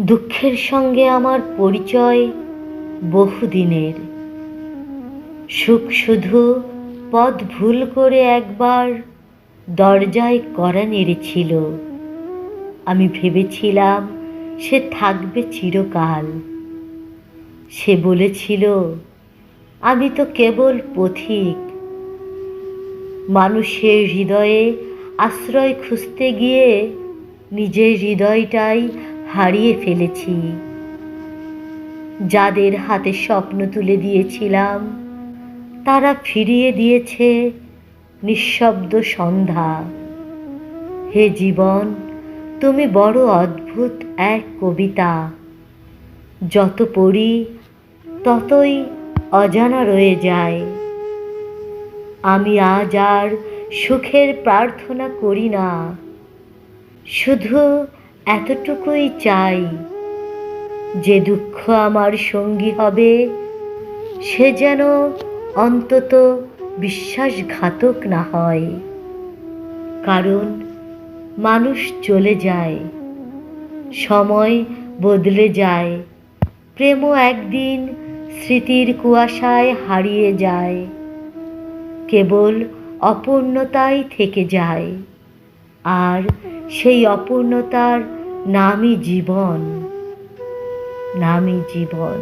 দুঃখের সঙ্গে আমার পরিচয় বহুদিনের। সুখ শুধু পথ ভুল করে একবার দরজায় কড়া নেড়েছিল। আমি ভেবেছিলাম সে থাকবে চিরকাল। সে বলেছিল, আমি তো কেবল পথিক। মানুষের হৃদয়ে আশ্রয় খুঁজতে গিয়ে নিজের হৃদয়টাই হারিয়ে ফেলেছি। যাদের হাতে স্বপ্ন তুলে দিয়েছিলাম তারা ফিরিয়ে দিয়েছে নিঃশব্দ সন্ধ্যা। হে জীবন, তুমি বড় অদ্ভুত এক কবিতা। যত পড়ি ততই অজানা রয়ে যায়। আমি আজ আর সুখের প্রার্থনা করি না, শুধু এতটুকুই চাই, যে দুঃখ আমার সঙ্গী হবে সে যেন অন্তত বিশ্বাসঘাতক না হয়। কারণ মানুষ চলে যায়, সময় বদলে যায়, প্রেমও একদিন স্মৃতির কুয়াশায় হারিয়ে যায়। কেবল অপূর্ণতাই থেকে যায়, আর সেই অপূর্ণতার নামই জীবন, নামই জীবন।